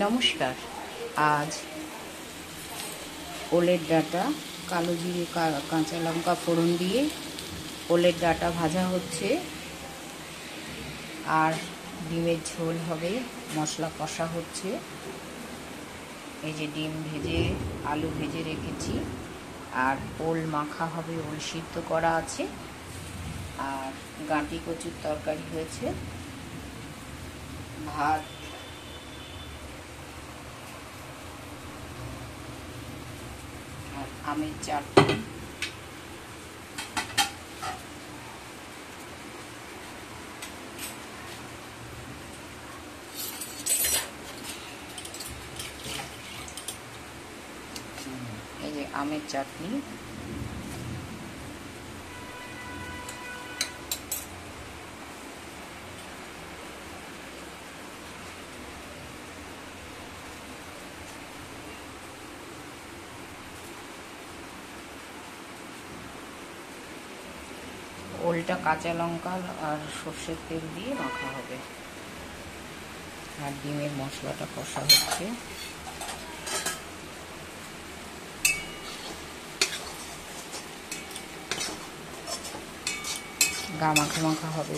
নমস্কার। আজ ওলের ডাঁটা কালো জিরে কাঁচা লঙ্কা ফোড়ন দিয়ে ওলের ডাঁটা ভাজা হচ্ছে, আর ডিমের ঝোল হবে, মশলা কষা হচ্ছে। এই যে ডিম ভেজে আলু ভেজে রেখেছি, আর ওল মাখা হবে, ওল সিদ্ধ করা আছে, আর গাঁটি কচুর তরকারি হয়েছে, ভাত, আর আমের চাটনি। এই যে আমের চাটনি, ওলটা কাঁচা লঙ্কা আর সর্ষের তেল দিয়ে মাখা হবে, আর ডিমের মশলাটা কষা হচ্ছে। গা মাখা মাখা হবে।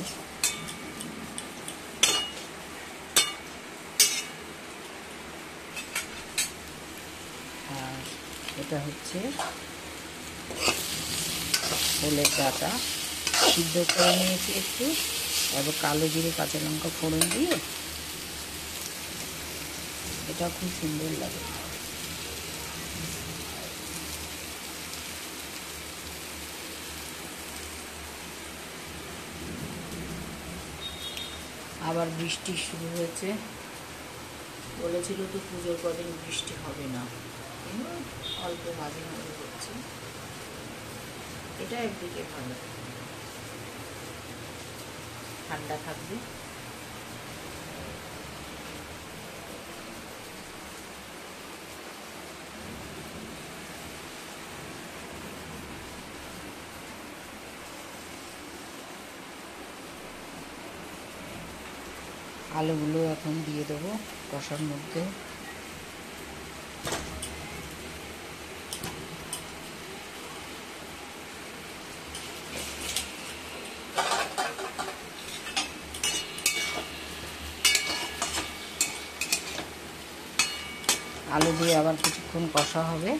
আর এটা হচ্ছে ওলের ডাঁটা সিদ্ধ করে নিয়েছি একটু, তারপর কালো জিরে কাঁচা লঙ্কা ফোড়ন দিয়ে, এটা খুব সুন্দর লাগে। আবার বৃষ্টি শুরু হয়েছে, বলেছিল তো পুজোর কদিন বৃষ্টি হবে না, অল্প মাঝে মাঝে হচ্ছে। এটা একদিকে ভালো, ঠান্ডা থাকবে। আলুগুলো এখন দিয়ে দেবো কষার মধ্যে। আলু দিয়ে আবার কিছুক্ষণ কষা হবে।